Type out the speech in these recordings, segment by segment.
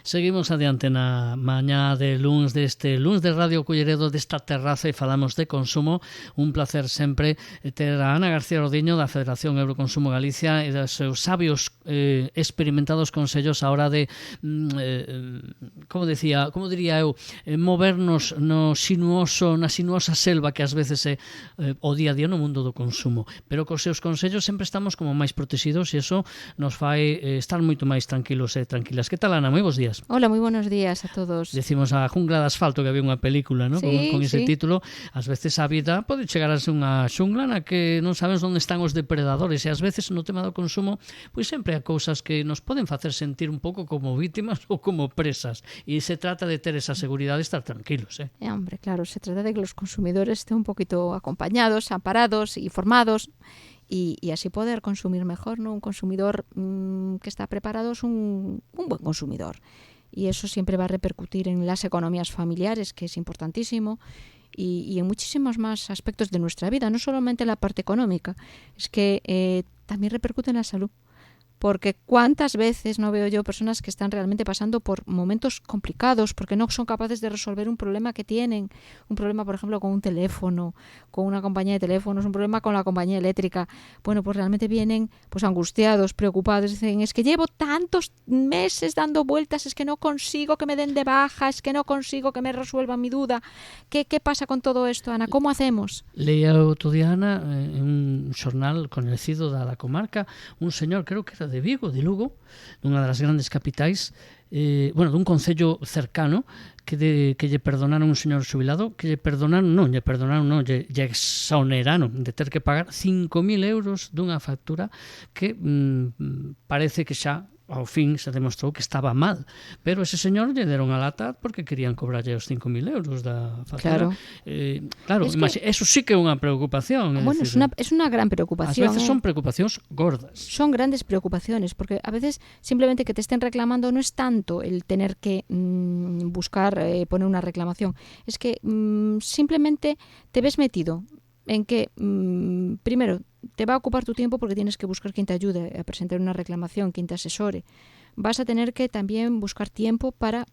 Seguimos adiante na mañá de luns deste luns de Radio Culleredo desta terraza e falamos de consumo. Un placer sempre ter a Ana García Rodiño da Federación Euroconsumo Galicia e dos seus sabios experimentados consellos a hora de como diría eu, movernos na sinuosa selva que ás veces é o día a día no mundo do consumo, pero cos seus consellos sempre estamos como máis protegidos e iso nos fai estar moito máis tranquilos e tranquilas. Que tal, Ana? Moi bons días. Hola, moi buenos días a todos. Decimos a jungla de asfalto, que había unha película, ¿no? Sí, con ese título. Ás veces a vida pode chegar a ser unha xungla na que non sabes onde están os depredadores e ás veces no tema do consumo pois sempre hai cousas que nos poden facer sentir un pouco como vítimas ou como presas e se trata de ter esa seguridade de estar tranquilos. Hombre, claro, se trata de que los consumidores estén un poquito acompañados, amparados, informados y así poder consumir mejor, ¿no? Un consumidor que está preparado es un buen consumidor. Y eso siempre va a repercutir en las economías familiares, que es importantísimo, y en muchísimos más aspectos de nuestra vida, no solamente en la parte económica, es que también repercute en la salud. Porque cuántas veces no veo yo personas que están realmente pasando por momentos complicados porque no son capaces de resolver un problema que tienen, un problema por ejemplo con un teléfono, con una compañía de teléfonos, un problema con la compañía eléctrica. Bueno, pues realmente vienen pues angustiados, preocupados, dicen, es que llevo tantos meses dando vueltas, es que no consigo que me den de baja, es que no consigo que me resuelvan mi duda. ¿Qué pasa con todo esto, Ana? ¿Cómo hacemos? Leía outro día, Ana, en un xornal coñecido da comarca, un señor, creo que era de Vigo, de Lugo, dunha das grandes capitais, dun concello cercano, que lle perdonaron un señor xubilado, lle exoneraron de ter que pagar 5.000 euros dunha factura que parece que xa ao fin se demostrou que estaba mal, pero ese señor lle deron a lata porque querían cobrarlle os 5.000 euros da factura. Claro, eso sí que é unha preocupación. Bueno, es una gran preocupación. Ás veces son preocupacións gordas. Son grandes preocupaciones, porque a veces simplemente que te estén reclamando no es tanto el tener que buscar poner una reclamación, es que simplemente te ves metido en que, primero, te va a ocupar tu tiempo porque tienes que buscar quien te ayude a presentar una reclamación, quien te asesore. Vas a tener que también buscar tiempo para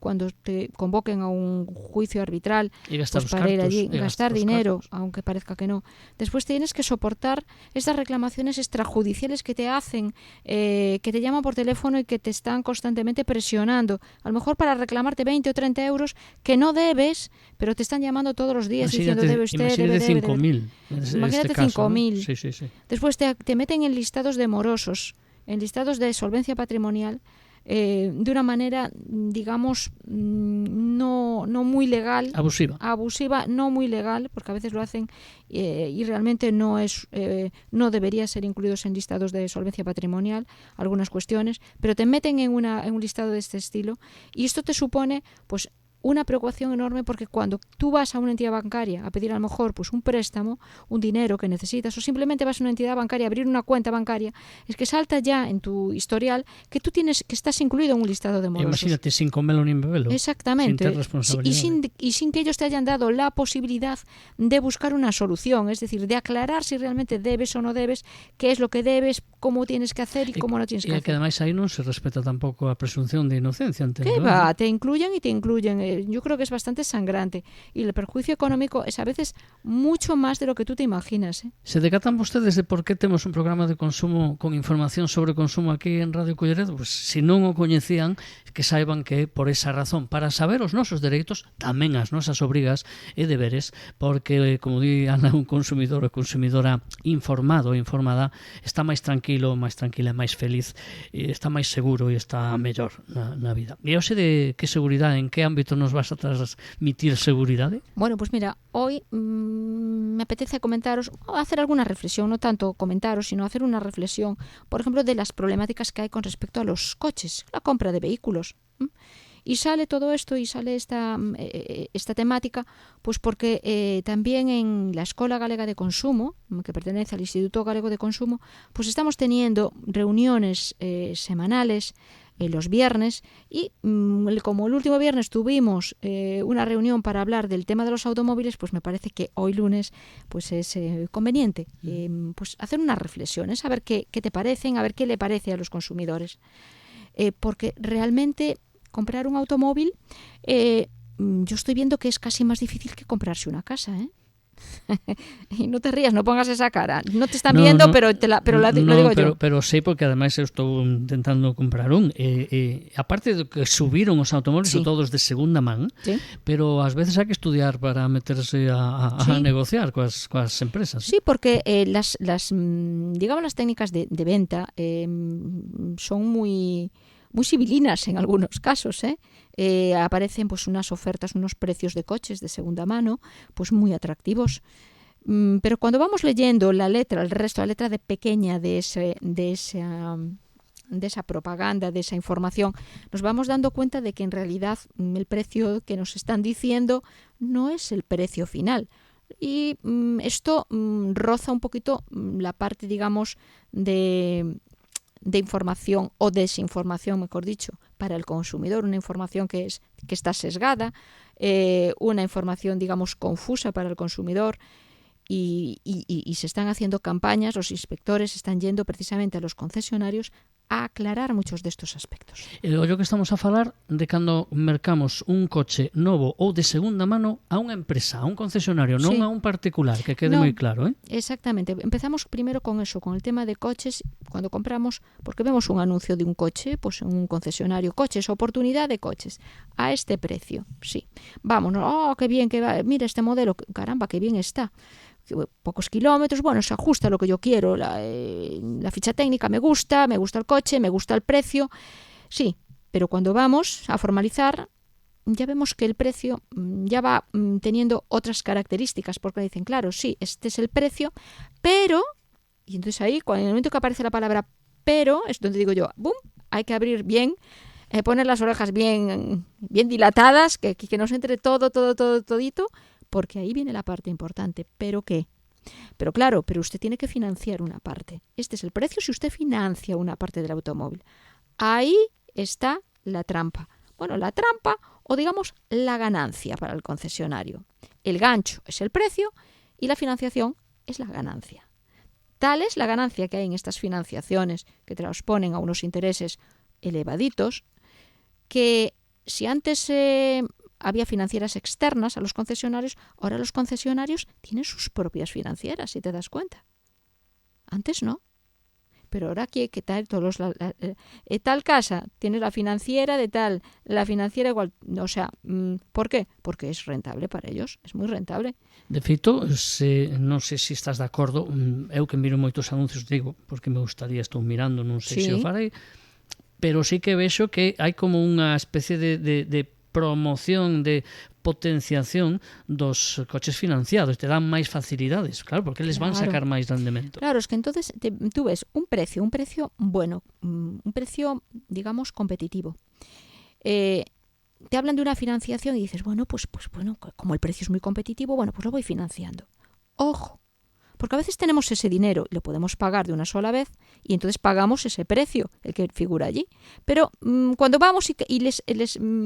cuando te convoquen a un juicio arbitral, pues para ir allí, gastar dinero, aunque parezca que no. Después tienes que soportar estas reclamaciones extrajudiciales que te hacen, que te llaman por teléfono y que te están constantemente presionando, a lo mejor para reclamarte 20 o 30 euros que no debes, pero te están llamando todos los días diciendo debe usted, debe. 5.000. Imagínate 5.000. ¿no? Sí. Después te meten en listados de morosos, en listados de solvencia patrimonial, de una manera, digamos, no muy legal, abusiva, no muy legal, porque a veces lo hacen y realmente no debería ser incluidos en listados de solvencia patrimonial algunas cuestiones, pero te meten en un listado de este estilo y esto te supone pues una preocupación enorme porque cuando tú vas a una entidad bancaria a pedir a lo mejor pues un préstamo, un dinero que necesitas o simplemente vas a una entidad bancaria a abrir una cuenta bancaria, es que salta ya en tu historial que tú estás incluido en un listado de morosos. Imagínate, sin comerlo ni beberlo. Exactamente. Sin ter responsabilidad. Y sin que ellos te hayan dado la posibilidad de buscar una solución, es decir, de aclarar si realmente debes o no debes, qué es lo que debes, cómo tienes que hacer y cómo no tienes que hacer. E que ademais aí non se respeta tampouco a presunción de inocencia. ¿Qué va? Te incluyen y te incluyen. Yo creo que es bastante sangrante y el perjuicio económico es a veces mucho más de lo que tú te imaginas. Se decatan vostedes de por qué temos un programa de consumo con información sobre consumo aquí en Radio Culleredo? Pues se non o coñecían, que saiban que por esa razón, para saber os nosos dereitos, tamén as nosas obrigas e deberes, porque, como di Ana, un consumidor ou consumidora informado ou informada está máis tranquilo, máis tranquila, máis feliz, está máis seguro e está mellor na vida. E hoxe de que seguridade, en que ámbito nos vas a transmitir seguridade? Bueno, pues mira, hoy me apetece comentaros, hacer alguna reflexión, no tanto comentaros, sino hacer una reflexión, por ejemplo, de las problemáticas que hay con respecto a los coches, la compra de vehículos. Y sale todo esto y sale esta temática pues porque también en la Escola Galega de Consumo, que pertenece al Instituto Galego de Consumo, pues estamos teniendo reuniones semanales los viernes y como el último viernes tuvimos una reunión para hablar del tema de los automóviles, pues me parece que hoy lunes pues es conveniente pues hacer unas reflexiones, a ver qué te parecen, a ver qué le parece a los consumidores, porque realmente comprar un automóvil, yo estoy viendo que es casi más difícil que comprarse una casa, ¿eh? Y no te rías, no pongas esa cara. No te están viendo, pero lo digo yo. Pero sei porque ademais eu estou intentando comprar un. Aparte de que subiron os automóviles, Sí. todos de segunda man, Sí. pero ás veces hai que estudiar para meterse a Sí. negociar coas empresas. Sí, porque digamos, las técnicas de venta son muy civilinas en algunos casos, ¿eh? Aparecen pues unas ofertas, unos precios de coches de segunda mano, pues muy atractivos. Pero cuando vamos leyendo la letra, el resto, la letra de pequeña de esa propaganda, de esa información, nos vamos dando cuenta de que en realidad el precio que nos están diciendo no es el precio final. Y esto roza un poquito la parte, digamos, de información o desinformación, mejor dicho, para el consumidor, una información que está sesgada, una información, digamos, confusa para el consumidor, y se están haciendo campañas, los inspectores están yendo precisamente a los concesionarios a aclarar muchos de estos aspectos. Ollo que estamos a falar de cando mercamos un coche novo ou de segunda mano a unha empresa, a un concesionario, non Sí. a un particular, que quede No. moi claro, ¿eh? Exactamente. Empezamos primero con eso, con el tema de coches, cuando compramos, porque vemos un anuncio de un coche, pues en un concesionario, coches, oportunidad de coches, a este precio, sí. Vámonos, qué bien, mira este modelo, caramba, qué bien está. Pocos kilómetros, bueno, se ajusta a lo que yo quiero, la ficha técnica me gusta el coche, me gusta el precio, sí, pero cuando vamos a formalizar ya vemos que el precio ya va teniendo otras características, porque dicen, claro, sí, este es el precio, pero, y entonces ahí, en el momento que aparece la palabra pero, es donde digo yo, ¡bum!, hay que abrir bien, poner las orejas bien dilatadas, que nos entre todito, porque ahí viene la parte importante. ¿Pero qué? Pero claro, usted tiene que financiar una parte. Este es el precio si usted financia una parte del automóvil. Ahí está la trampa. Bueno, la trampa o digamos la ganancia para el concesionario. El gancho es el precio y la financiación es la ganancia. Tal es la ganancia que hay en estas financiaciones que te las ponen a unos intereses elevaditos, que si antes había financieras externas a los concesionarios, ahora los concesionarios tienen sus propias financieras, si te das cuenta. Antes no. Pero ahora que tal, tal casa tiene la financiera de tal, la financiera igual, o sea, ¿por qué? Porque es rentable para ellos, es muy rentable. De feito, non sei se estás de acordo, eu que miro moitos anuncios, digo, porque me gustaría, estou mirando, non sei se o farei, pero sí que vexo que hai como unha especie de promoción, de potenciación dos coches financiados, te dan máis facilidades, claro, porque eles van sacar máis rendemento. Claro, es que entonces tú ves un precio bueno, un precio, digamos, competitivo. Te hablan de una financiación y dices, bueno, pues bueno, como el precio es muy competitivo, bueno, pues lo voy financiando. Ojo, porque a veces tenemos ese dinero y lo podemos pagar de una sola vez y entonces pagamos ese precio, el que figura allí. Pero cuando vamos y les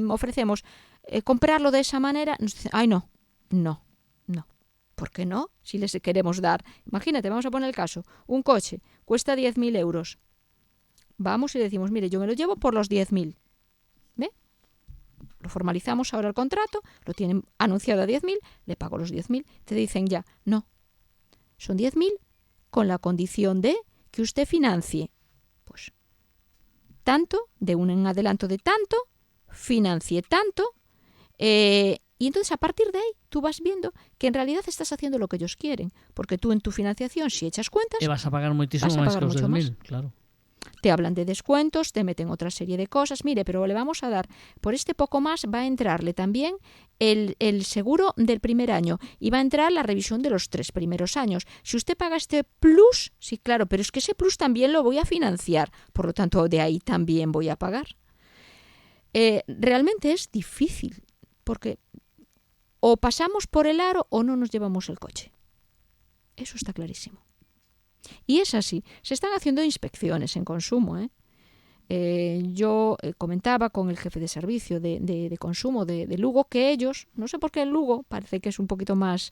ofrecemos comprarlo de esa manera, nos dicen, ay, no. ¿Por qué no? Si les queremos dar, imagínate, vamos a poner el caso, un coche cuesta 10.000 euros. Vamos y decimos, mire, yo me lo llevo por los 10.000. ¿Ve? Lo formalizamos ahora el contrato, lo tienen anunciado a 10.000, le pago los 10.000. Te dicen ya, no. Son 10.000 con la condición de que usted financie, pues, tanto, de un adelanto de tanto, financie tanto, y entonces a partir de ahí tú vas viendo que en realidad estás haciendo lo que ellos quieren, porque tú en tu financiación, si echas cuentas, vas a pagar moitísimo máis que os 10.000, claro. Te hablan de descuentos, te meten otra serie de cosas. Mire, pero le vamos a dar, por este poco más va a entrarle también el seguro del primer año y va a entrar la revisión de los 3 primeros años. Si usted paga este plus, sí, claro, pero es que ese plus también lo voy a financiar, por lo tanto, de ahí también voy a pagar. Realmente es difícil, porque o pasamos por el aro o no nos llevamos el coche. Eso está clarísimo. Y es así. Se están haciendo inspecciones en consumo, Yo comentaba con el jefe de servicio de consumo de Lugo que ellos, no sé por qué en Lugo, parece que es un poquito más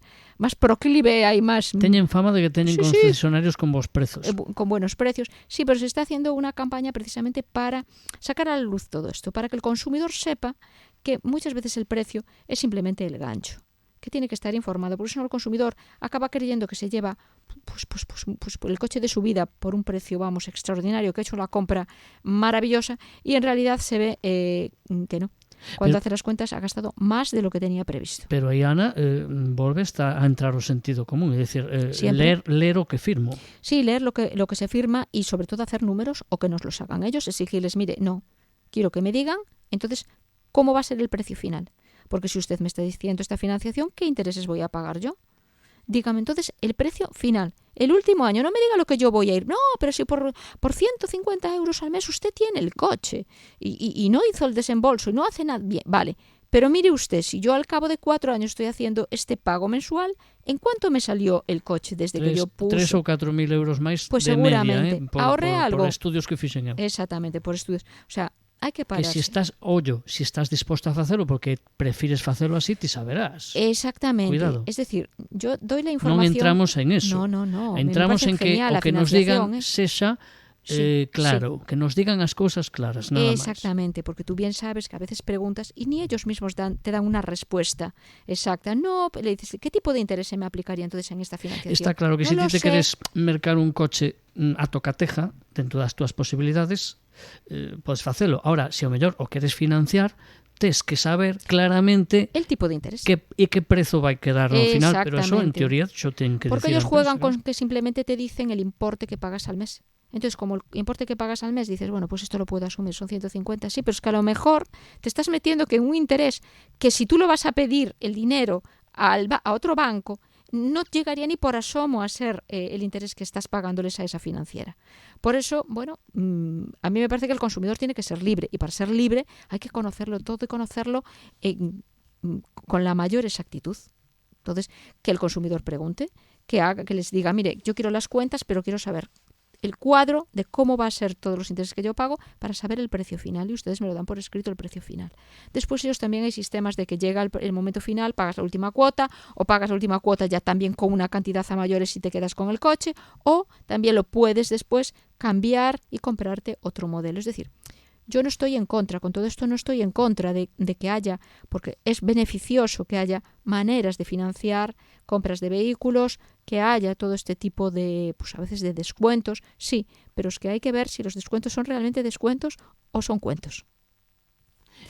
proclive, hay más... Teñen fama de que teñen concesionarios con bons prezos. Con buenos precios. Sí, pero se está haciendo una campaña precisamente para sacar a la luz todo esto, para que el consumidor sepa que muchas veces el precio es simplemente el gancho, que tiene que estar informado, porque si no el consumidor acaba creyendo que se lleva pues el coche de su vida por un precio, vamos, extraordinario, que ha hecho la compra maravillosa, y en realidad se ve que no. Cuando hace las cuentas ha gastado más de lo que tenía previsto. Pero aí, Ana, volve a entrar o sentido común, é dicir, ler o que firmo. Sí, leer lo que se firma y sobre todo hacer números o que nos los hagan ellos, exigirles, mire, no, quiero que me digan, entonces, ¿cómo va a ser el precio final? Porque si usted me está diciendo esta financiación, ¿qué intereses voy a pagar yo? Dígame entonces el precio final. El último año, no me diga lo que yo voy a ir. No, pero si por 150 euros al mes usted tiene el coche y no hizo el desembolso y no hace nada. Bien, vale. Pero mire usted, si yo al cabo de 4 años estoy haciendo este pago mensual, ¿en cuánto me salió el coche desde que yo puse? 3 ou 4.000 euros máis pues de seguramente, media, ahorré algo. Por estudios que fixen eu. Exactamente, por estudios. O sea, hai que pararse. Que si estás disposto a facelo porque prefires facelo así, ti saberás. Exactamente. Cuidado. Es decir, yo doy la información... Non entramos en eso. No. Entramos en que o que nos digan sexa claro, sí. que nos digan as cousas claras, nada máis. Exactamente, porque tú bien sabes que a veces preguntas y ni ellos mismos te dan una respuesta exacta. No, le dices, ¿qué tipo de interés se me aplicaría entonces en esta financiación? Está claro que se ti te queres mercar un coche a tocateja, dentro das túas posibilidades, podes facelo. Ahora, se ao mellor o queres financiar, tes que saber claramente el tipo de interés que prezo vai quedar no final, pero eso en teoría xo ten que porque decir. Porque ellos juegan con que simplemente te dicen el importe que pagas al mes. Entonces, como el importe que pagas al mes, dices, bueno, pues esto lo puedo asumir, son 150, sí, pero es que a lo mejor te estás metiendo que en un interés que si tú lo vas a pedir el dinero a otro banco, no llegaría ni por asomo a ser el interés que estás pagándoles a esa financiera. Por eso, bueno, a mí me parece que el consumidor tiene que ser libre, y para ser libre hay que conocerlo todo y conocerlo con la mayor exactitud. Entonces, que el consumidor pregunte, que les diga, mire, yo quiero las cuentas, pero quiero saber el cuadro de cómo va a ser todos los intereses que yo pago para saber el precio final, y ustedes me lo dan por escrito el precio final. Después ellos también hay sistemas de que llega el momento final, pagas la última cuota, o pagas la última cuota ya también con una cantidad a mayores si te quedas con el coche, o también lo puedes después cambiar y comprarte otro modelo. Es decir, yo no estoy en contra, con todo esto no estoy en contra de que haya, porque es beneficioso que haya maneras de financiar compras de vehículos, que haya todo este tipo de, pues a veces de descuentos, sí, pero es que hay que ver si los descuentos son realmente descuentos o son cuentos.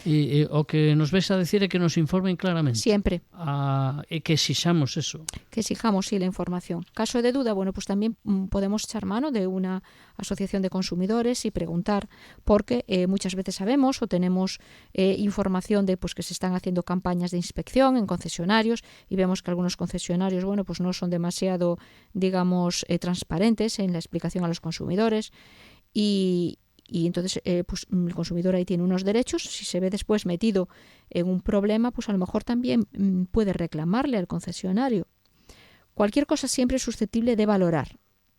E o que nos ves a decir é que nos informen claramente. Siempre. E que exixamos eso. Que exijamos, sí, la información. Caso de duda, bueno, pues también podemos echar mano de una asociación de consumidores y preguntar, porque muchas veces sabemos o tenemos información de pues que se están haciendo campañas de inspección en concesionarios y vemos que algunos concesionarios, bueno, pues no son demasiado, digamos, transparentes en la explicación a los consumidores y entonces pues el consumidor ahí tiene unos derechos. Si se ve después metido en un problema, pues a lo mejor también puede reclamarle al concesionario. Cualquier cosa siempre es susceptible de valorar,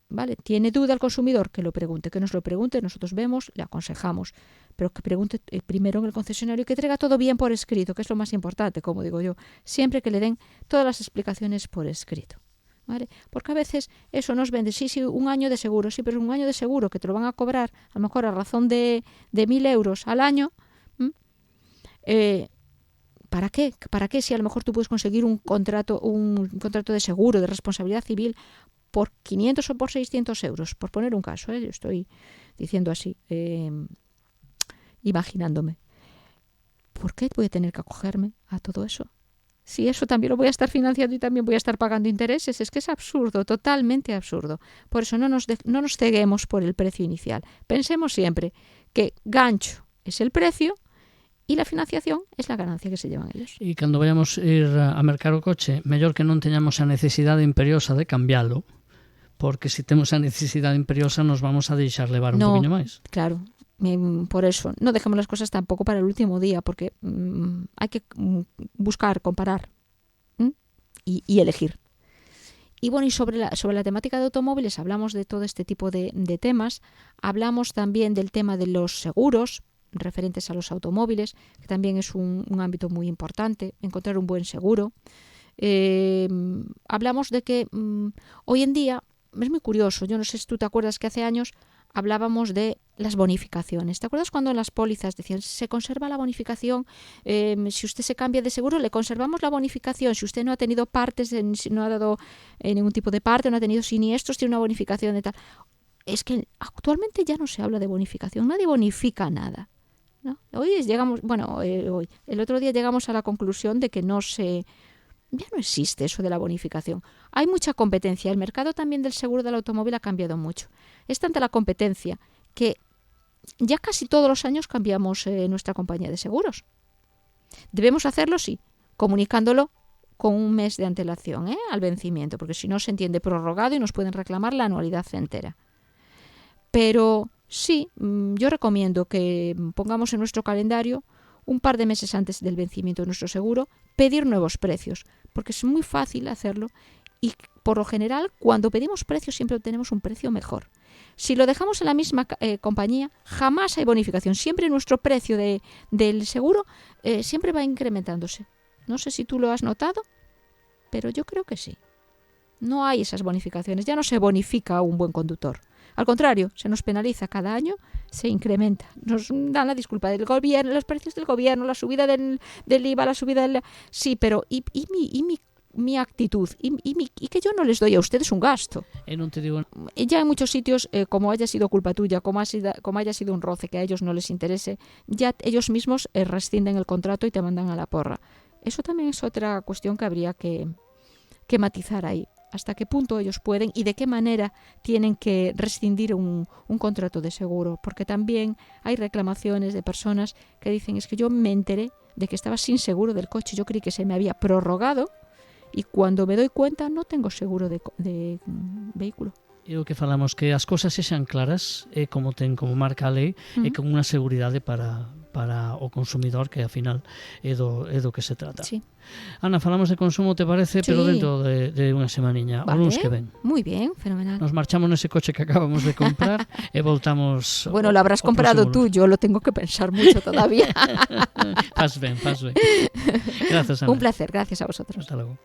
¿vale? ¿Tiene duda el consumidor? Que lo pregunte, que nos lo pregunte, nosotros vemos, le aconsejamos, pero que pregunte primero en el concesionario y que traiga todo bien por escrito, que es lo más importante, como digo yo, siempre que le den todas las explicaciones por escrito. ¿Vale? Porque a veces eso nos vende, sí, un año de seguro, sí, pero un año de seguro que te lo van a cobrar a lo mejor a razón de 1.000 euros al año. ¿Para qué? ¿Para qué si a lo mejor tú puedes conseguir un contrato de seguro, de responsabilidad civil por 500 o por 600 euros? Por poner un caso, yo estoy diciendo así, imaginándome. ¿Por qué voy a tener que acogerme a todo eso? Si eso también lo voy a estar financiando y también voy a estar pagando intereses, es que es absurdo, totalmente absurdo. Por eso no nos ceguemos por el precio inicial. Pensemos siempre que gancho es el precio y la financiación es la ganancia que se llevan ellos. E cando vayamos ir a mercar o coche, mellor que non teñamos a necesidade imperiosa de cambialo, porque se temos a necesidade imperiosa nos vamos a deixar levar un poquinho máis. Claro. Por eso, no dejemos las cosas tampoco para el último día, porque hay que buscar, comparar y elegir. Y bueno, y sobre la temática de automóviles hablamos de todo este tipo de temas. Hablamos también del tema de los seguros referentes a los automóviles, que también es un ámbito muy importante, encontrar un buen seguro. Hablamos de que hoy en día, es muy curioso, yo no sé si tú te acuerdas que hace años hablábamos de las bonificaciones. ¿Te acuerdas cuando en las pólizas decían, se conserva la bonificación, si usted se cambia de seguro, le conservamos la bonificación, si usted no ha tenido partes, si no ha dado ningún tipo de parte, no ha tenido siniestros, tiene una bonificación de tal? Es que actualmente ya no se habla de bonificación, nadie bonifica nada, ¿no? El otro día llegamos a la conclusión de que ya no existe eso de la bonificación. Hay mucha competencia. El mercado también del seguro del automóvil ha cambiado mucho. Es tanta la competencia que ya casi todos los años cambiamos nuestra compañía de seguros. Debemos hacerlo, sí, comunicándolo con un mes de antelación al vencimiento, porque si no se entiende prorrogado y nos pueden reclamar la anualidad entera. Pero sí, yo recomiendo que pongamos en nuestro calendario un par de meses antes del vencimiento de nuestro seguro, pedir nuevos precios, porque es muy fácil hacerlo y por lo general cuando pedimos precios siempre obtenemos un precio mejor. Si lo dejamos en la misma compañía, jamás hay bonificación, siempre nuestro precio del seguro siempre va incrementándose. No sé si tú lo has notado, pero yo creo que sí. No hay esas bonificaciones, ya no se bonifica a un buen conductor. Al contrario, se nos penaliza cada año, se incrementa. Nos dan la disculpa del gobierno, los precios del gobierno, la subida del IVA, la subida del... Sí, pero ¿y mi actitud? ¿Y que yo no les doy a ustedes un gasto? No te digo... Ya en muchos sitios, como haya sido culpa tuya, como haya sido un roce que a ellos no les interese, ya ellos mismos rescinden el contrato y te mandan a la porra. Eso también es otra cuestión que habría que matizar ahí. Hasta qué punto ellos pueden y de qué manera tienen que rescindir un contrato de seguro, porque también hay reclamaciones de personas que dicen, es que yo me enteré de que estaba sin seguro del coche, yo creí que se me había prorrogado y cuando me doy cuenta no tengo seguro de vehículo. E o que falamos, que as cousas sexan claras, como marca a lei, e con unha seguridade para o consumidor, que ao final é do que se trata. Sí. Ana, falamos de consumo, te parece? Sí. Pero dentro de unha semaniña, vale. O luns que ven. Moi bien, fenomenal. Nos marchamos nese coche que acabamos de comprar e voltamos... Bueno, lo habrás comprado tú, yo lo tengo que pensar mucho todavía. Faz ben. Gracias, Ana. Un placer, gracias a vosotros. Hasta logo.